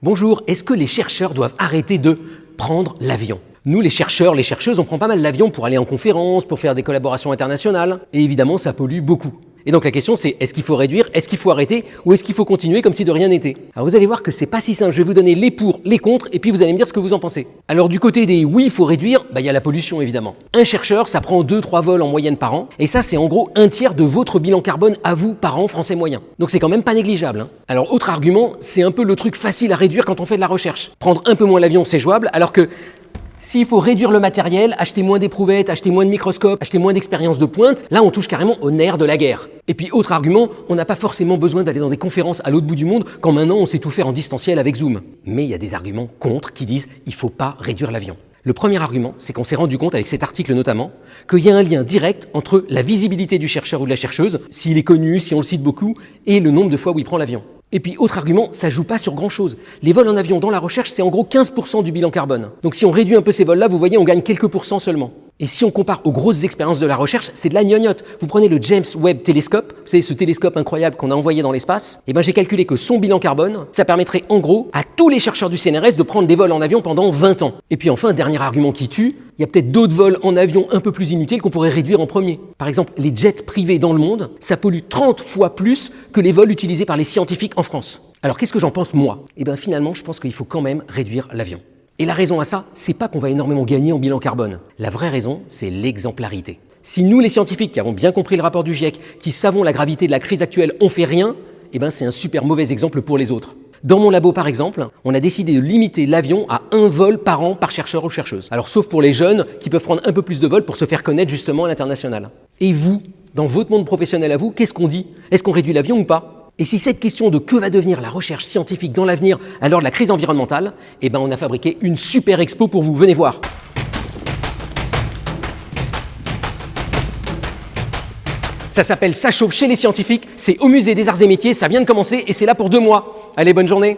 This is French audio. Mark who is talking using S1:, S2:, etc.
S1: Bonjour, est-ce que les chercheurs doivent arrêter de prendre l'avion? Nous, les chercheurs, les chercheuses, on prend pas mal l'avion pour aller en conférence, pour faire des collaborations internationales. Et évidemment, ça pollue beaucoup. Et donc la question c'est, est-ce qu'il faut réduire, est-ce qu'il faut arrêter, ou est-ce qu'il faut continuer comme si de rien n'était? Alors vous allez voir que c'est pas si simple, je vais vous donner les pour, les contre, et puis vous allez me dire ce que vous en pensez. Alors du côté des oui, il faut réduire, il y a la pollution évidemment. Un chercheur, ça prend 2-3 vols en moyenne par an, et ça c'est en gros un tiers de votre bilan carbone à vous par an français moyen. Donc c'est quand même pas négligeable. Alors autre argument, c'est un peu le truc facile à réduire quand on fait de la recherche. Prendre un peu moins l'avion, c'est jouable, alors que s'il faut réduire le matériel, acheter moins d'éprouvettes, acheter moins de microscopes, acheter moins d'expériences de pointe, là on touche carrément au nerf de la guerre. Et puis autre argument, on n'a pas forcément besoin d'aller dans des conférences à l'autre bout du monde quand maintenant on sait tout faire en distanciel avec Zoom. Mais il y a des arguments contre qui disent il ne faut pas réduire l'avion. Le premier argument, c'est qu'on s'est rendu compte avec cet article notamment qu'il y a un lien direct entre la visibilité du chercheur ou de la chercheuse, s'il est connu, si on le cite beaucoup, et le nombre de fois où il prend l'avion. Et puis, autre argument, ça joue pas sur grand-chose. Les vols en avion dans la recherche, c'est en gros 15% du bilan carbone. Donc si on réduit un peu ces vols-là, vous voyez, on gagne quelques pourcents seulement. Et si on compare aux grosses expériences de la recherche, c'est de la gnognotte. Vous prenez le James Webb Telescope, vous savez, ce télescope incroyable qu'on a envoyé dans l'espace, et j'ai calculé que son bilan carbone, ça permettrait en gros à tous les chercheurs du CNRS de prendre des vols en avion pendant 20 ans. Et puis enfin, dernier argument qui tue, il y a peut-être d'autres vols en avion un peu plus inutiles qu'on pourrait réduire en premier. Par exemple, les jets privés dans le monde, ça pollue 30 fois plus que les vols utilisés par les scientifiques en France. Alors qu'est-ce que j'en pense moi? Finalement, je pense qu'il faut quand même réduire l'avion. Et la raison à ça, c'est pas qu'on va énormément gagner en bilan carbone. La vraie raison, c'est l'exemplarité. Si nous, les scientifiques qui avons bien compris le rapport du GIEC, qui savons la gravité de la crise actuelle, on fait rien, c'est un super mauvais exemple pour les autres. Dans mon labo, par exemple, on a décidé de limiter l'avion à 1 vol par an par chercheur ou chercheuse. Alors sauf pour les jeunes qui peuvent prendre un peu plus de vols pour se faire connaître justement à l'international. Et vous, dans votre monde professionnel à vous, qu'est-ce qu'on dit? Est-ce qu'on réduit l'avion ou pas? Et si cette question de que va devenir la recherche scientifique dans l'avenir à l'heure de la crise environnementale, on a fabriqué une super expo pour vous, venez voir. Ça s'appelle Ça chauffe chez les scientifiques, c'est au musée des Arts et Métiers, ça vient de commencer et c'est là pour 2 mois. Allez, bonne journée.